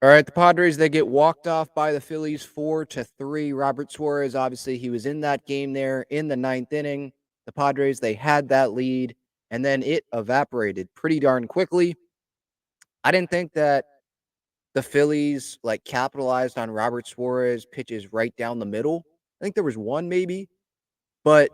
All right, the Padres, they get walked off by the Phillies 4-3. Robert Suarez, obviously, he was in that game there in the ninth inning. The Padres, they had that lead, and then it evaporated pretty darn quickly. I didn't think that the Phillies like capitalized on Robert Suarez pitches right down the middle. I think there was one maybe, but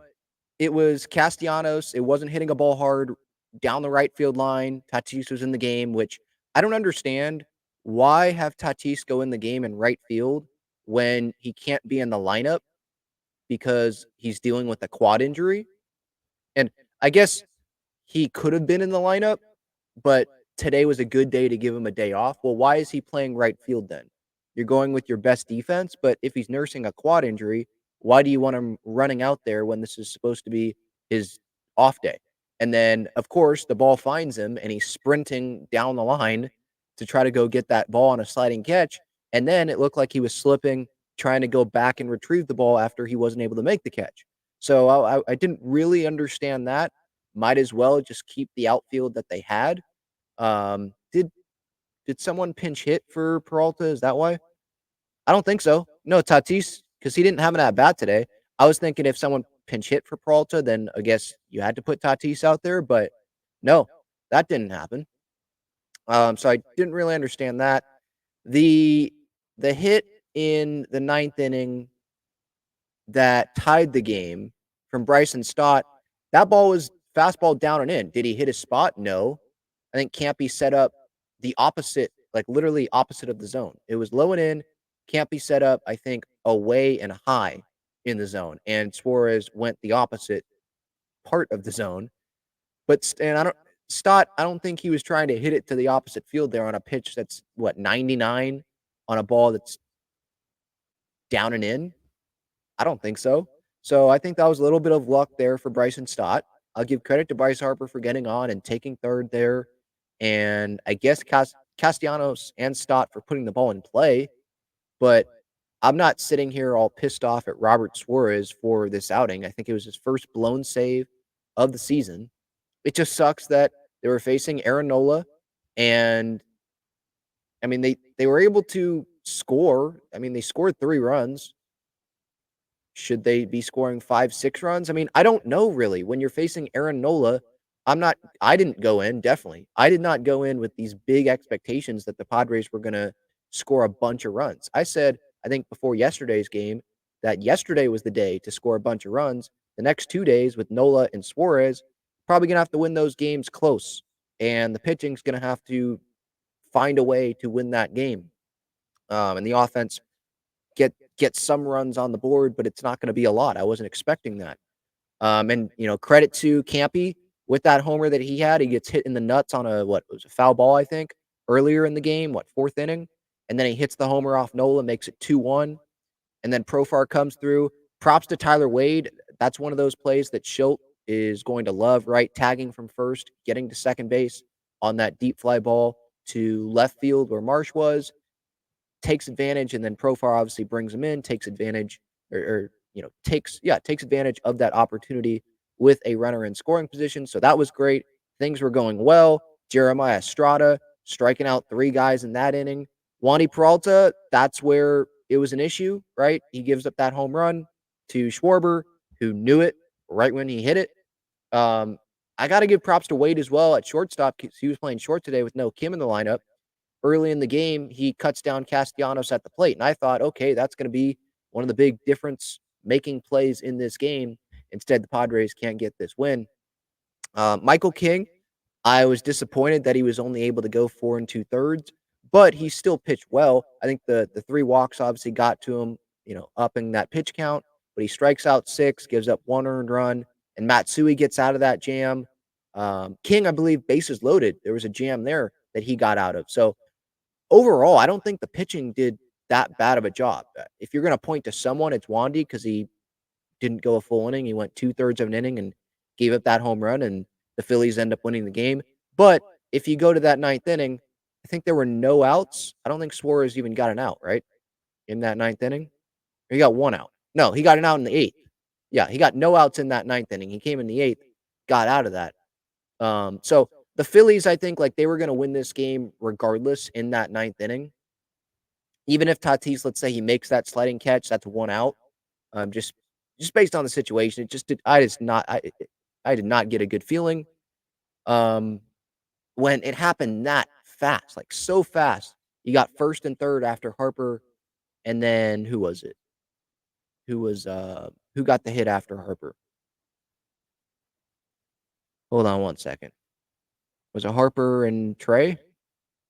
it was Castellanos. It wasn't hitting a ball hard down the right field line. Tatis was in the game, which I don't understand. Why have Tatis go in the game in right field when he can't be in the lineup because he's dealing with a quad injury? And I guess he could have been in the lineup, but today was a good day to give him a day off. Well, why is he playing right field then? You're going with your best defense, but if he's nursing a quad injury, why do you want him running out there when this is supposed to be his off day? And then, of course, the ball finds him and he's sprinting down the line to try to go get that ball on a sliding catch. And then it looked like he was slipping, trying to go back and retrieve the ball after he wasn't able to make the catch. So I didn't really understand that. Might as well just keep the outfield that they had. Did someone pinch hit for Peralta? Is that why? I don't think so. No, Tatis, because he didn't have an at bat today. I was thinking if someone pinch hit for Peralta, then I guess you had to put Tatis out there, but no, that didn't happen. So I didn't really understand that. The the hit in the ninth inning that tied the game from Bryson Stott, that ball was fastball down and in. Did he hit his spot? No. I think Campy set up the opposite, like literally opposite of the zone. It was low and in. Campy set up, I think, away and high in the zone, and Suarez went the opposite part of the zone. But and I don't Stott, I don't think he was trying to hit it to the opposite field there on a pitch that's what 99 on a ball that's down and in. I don't think so. So I think that was a little bit of luck there for Bryson Stott. I'll give credit to Bryce Harper for getting on and taking third there. And I guess Castellanos and Stott for putting the ball in play. But I'm not sitting here all pissed off at Robert Suarez for this outing. I think it was his first blown save of the season. It just sucks that they were facing Aaron Nola. And I mean, they were able to score. I mean, they scored 3 runs. Should they be scoring 5, 6 runs? I mean, I don't know really. When you're facing Aaron Nola, I didn't go in, definitely. I did not go in with these big expectations that the Padres were going to score a bunch of runs. I said, I think before yesterday's game, that yesterday was the day to score a bunch of runs. The next 2 days with Nola and Suarez, probably going to have to win those games close. And the pitching's going to have to find a way to win that game. And the offense get some runs on the board, but it's not going to be a lot. I wasn't expecting that. And credit to Campy with that homer that he had. He gets hit in the nuts on what was a foul ball, I think, earlier in the game, fourth inning, and then he hits the homer off Nola, makes it 2-1, and then Profar comes through. Props to Tyler Wade. That's one of those plays that Schilt is going to love, right? Tagging from first, getting to second base on that deep fly ball to left field where Marsh was, takes advantage, and then Profar obviously brings him in, takes advantage, takes advantage of that opportunity with a runner in scoring position. So that was great. Things were going well. Jeremiah Estrada striking out 3 guys in that inning. Wandy Peralta, that's where it was an issue, right? He gives up that home run to Schwarber, who knew it right when he hit it. I got to give props to Wade as well at shortstop because he was playing short today with no Kim in the lineup. Early in the game, he cuts down Castellanos at the plate. And I thought, okay, that's going to be one of the big difference making plays in this game. Instead, the Padres can't get this win. Michael King, I was disappointed that he was only able to go 4 2/3, but he still pitched well. I think the 3 walks obviously got to him, upping that pitch count, but he strikes out 6, gives up 1 earned run, and Matsui gets out of that jam. King, I believe, bases loaded. There was a jam there that he got out of. So overall, I don't think the pitching did that bad of a job. If you're going to point to someone, it's Wandy because he didn't go a full inning. He went 2/3 of an inning and gave up that home run, and the Phillies end up winning the game. But if you go to that ninth inning, I think there were no outs. I don't think Suarez even got an out, right? In that ninth inning? Or he got 1 out. No, he got an out in the eighth. Yeah, he got no outs in that ninth inning. He came in the eighth, got out of that. So the Phillies, I think, like they were going to win this game regardless in that ninth inning. Even if Tatis, let's say he makes that sliding catch, that's 1 out. Just based on the situation, it just did I just not I did not get a good feeling, um, when it happened that fast, like, so fast. You got 1st and 3rd after Harper, and then who was it? Who got the hit after Harper? Hold on one second. Was it Harper and Trey?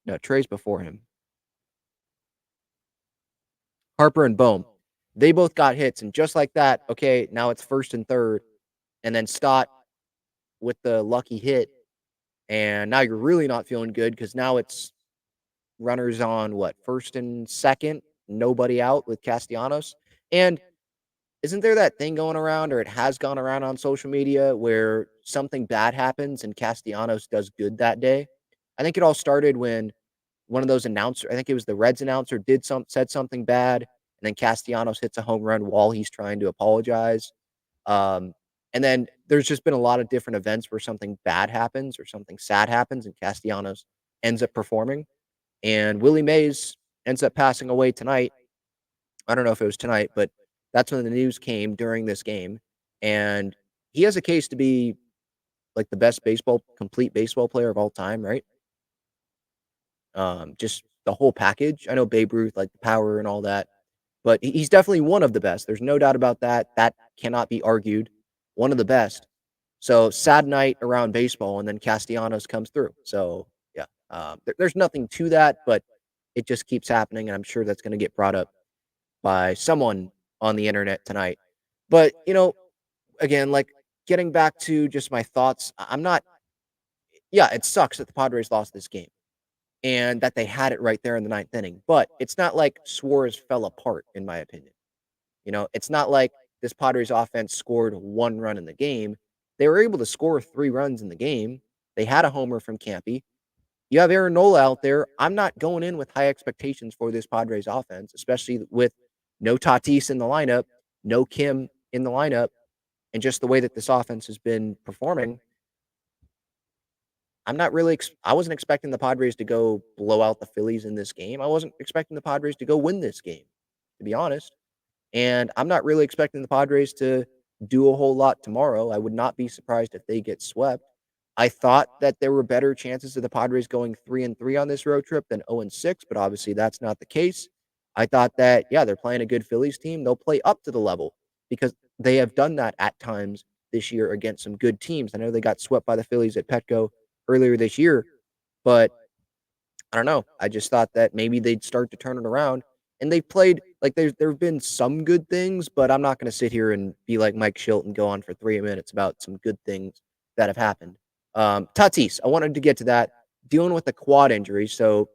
No, Trey's before him. Harper and Bohm. They both got hits, and just like that, okay, now it's 1st and 3rd, and then Stott with the lucky hit, and now you're really not feeling good because now it's runners on what, 1st and 2nd, nobody out with Castellanos. And isn't there that thing going around, or it has gone around on social media, where something bad happens and Castellanos does good that day? I think it all started when one of those announcers, I think it was the Reds announcer, said something bad, and then Castellanos hits a home run while he's trying to apologize. Um, and then there's just been a lot of different events where something bad happens or something sad happens, and Castellanos ends up performing. And Willie Mays ends up passing away tonight. I don't know if it was tonight, but that's when the news came during this game. And he has a case to be like the best complete baseball player of all time, right? Just the whole package. I know Babe Ruth, like the power and all that, but he's definitely one of the best. There's no doubt about that. That cannot be argued. One of the best. So sad night around baseball, and then Castellanos comes through. So yeah, there's nothing to that, but it just keeps happening, and I'm sure that's going to get brought up by someone on the internet tonight. But again, like getting back to just my thoughts, I'm not. Yeah, it sucks that the Padres lost this game and that they had it right there in the ninth inning. But it's not like Suarez fell apart, in my opinion. It's not like this Padres offense scored 1 run in the game. They were able to score 3 runs in the game. They had a homer from Campy. You have Aaron Nola out there. I'm not going in with high expectations for this Padres offense, especially with no Tatis in the lineup, no Kim in the lineup, and just the way that this offense has been performing. I'm not really I wasn't expecting the Padres to go blow out the Phillies in this game. I wasn't expecting the Padres to go win this game, to be honest. And I'm not really expecting the Padres to do a whole lot tomorrow. I would not be surprised if they get swept. I thought that there were better chances of the Padres going 3-3 on this road trip than 0-6, but obviously that's not the case. I thought that, yeah, they're playing a good Phillies team. They'll play up to the level because they have done that at times this year against some good teams. I know they got swept by the Phillies at Petco earlier this year, but I don't know. I just thought that maybe they'd start to turn it around. And they played like there've been some good things, but I'm not going to sit here and be like Mike Schilt and go on for 3 minutes about some good things that have happened. Tatis, I wanted to get to that. Dealing with a quad injury. So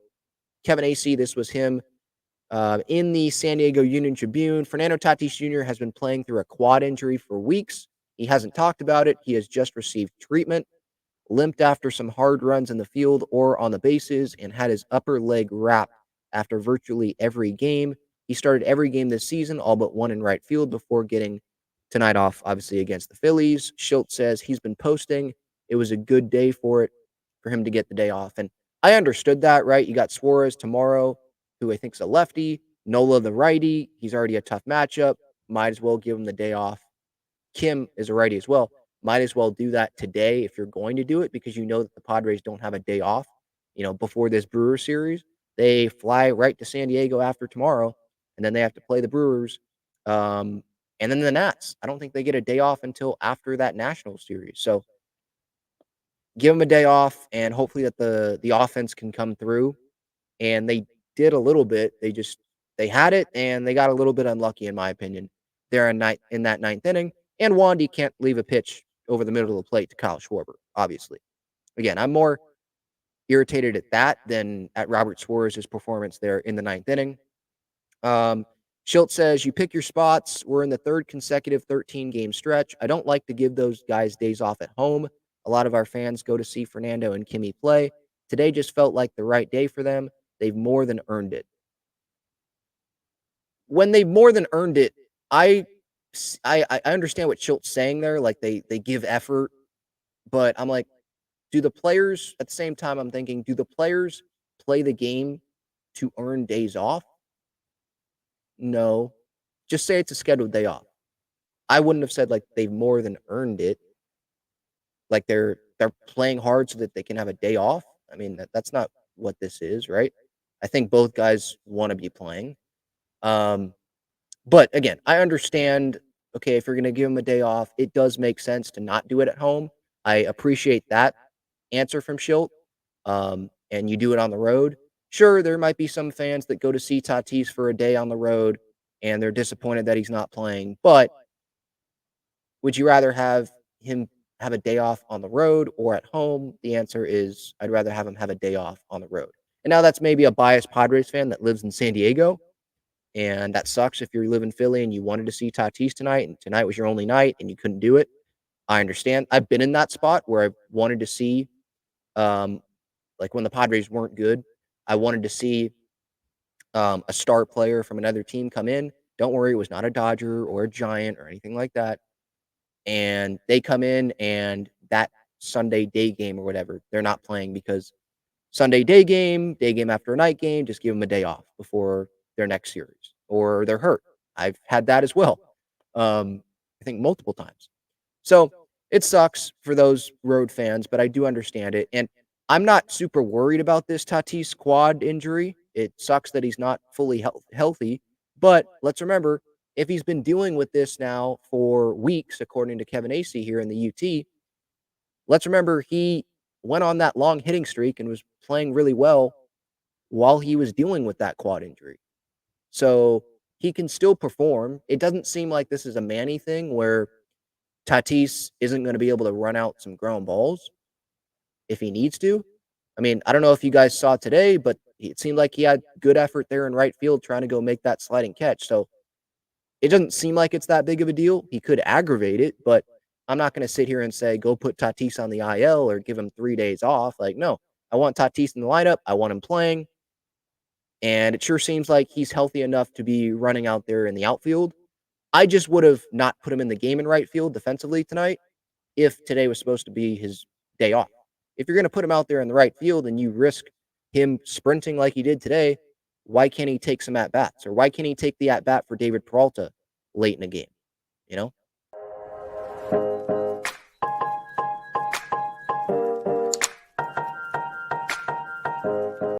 Kevin AC, this was him in the San Diego Union Tribune. Fernando Tatis Jr. has been playing through a quad injury for weeks. He hasn't talked about it. He has just received treatment, limped after some hard runs in the field or on the bases, and had his upper leg wrapped after virtually every game. He started every game this season, all but one in right field, before getting tonight off, obviously, against the Phillies. Schultz says he's been posting. It was a good day for him to get the day off. And I understood that, right? You got Suarez tomorrow, who I think is a lefty, Nola the righty. He's already a tough matchup. Might as well give him the day off. Kim is a righty as well. Might as well do that today if you're going to do it because you know that the Padres don't have a day off, before this Brewers series. They fly right to San Diego after tomorrow, and then they have to play the Brewers. Um, and then the Nats. I don't think they get a day off until after that National series. So give them a day off, and hopefully that the offense can come through. And they did a little bit. They had it, and they got a little bit unlucky, in my opinion, there in that ninth inning. And Wandy can't leave a pitch over the middle of the plate to Kyle Schwarber, obviously. Again, I'm more irritated at that than at Robert Suarez's performance there in the ninth inning. Um, Schultz says, you pick your spots. We're in the third consecutive 13-game stretch. I don't like to give those guys days off at home. A lot of our fans go to see Fernando and Kimmy play. Today just felt like the right day for them. They've more than earned it. When they've more than earned it, I I understand what Schultz saying there. Like they give effort, but I'm like, do the players at the same time? I'm thinking, do the players play the game to earn days off? No. Just say it's a scheduled day off. I wouldn't have said, like, they've more than earned it, like, they're playing hard so that they can have a day off. I mean, that's not what this is, right? I think both guys wanna be playing. Um, but again, I understand, okay, if you're gonna give him a day off, it does make sense to not do it at home. I appreciate that answer from Schilt, and you do it on the road. Sure, there might be some fans that go to see Tatis for a day on the road, and they're disappointed that he's not playing, but would you rather have him have a day off on the road or at home? The answer is I'd rather have him have a day off on the road. And now that's maybe a biased Padres fan that lives in San Diego, and that sucks if you live in Philly and you wanted to see Tatis tonight, and tonight was your only night and you couldn't do it. I understand. I've been in that spot where I wanted to see, um, like when the Padres weren't good, I wanted to see a star player from another team come in. Don't worry, it was not a Dodger or a Giant or anything like that. And they come in and that Sunday day game or whatever, they're not playing because Sunday day game after a night game, just give them a day off before their next series, or they're hurt. I've had that as well. I think multiple times. So it sucks for those road fans, but I do understand it. And I'm not super worried about this Tatis quad injury. It sucks that he's not fully healthy, but let's remember if he's been dealing with this now for weeks, according to Kevin Acee here in the UT, let's remember he went on that long hitting streak and was playing really well while he was dealing with that quad injury. So he can still perform. It doesn't seem like this is a Manny thing where Tatis isn't going to be able to run out some ground balls if he needs to. I mean, I don't know if you guys saw today, but it seemed like he had good effort there in right field trying to go make that sliding catch. So it doesn't seem like it's that big of a deal. He could aggravate it, but I'm not going to sit here and say, go put Tatis on the IL or give him 3 days off. Like, no, I want Tatis in the lineup. I want him playing. And it sure seems like he's healthy enough to be running out there in the outfield. I just would have not put him in the game in right field defensively tonight if today was supposed to be his day off. If you're going to put him out there in the right field and you risk him sprinting like he did today, why can't he take some at bats or why can't he take the at bat for David Peralta late in the game? You know?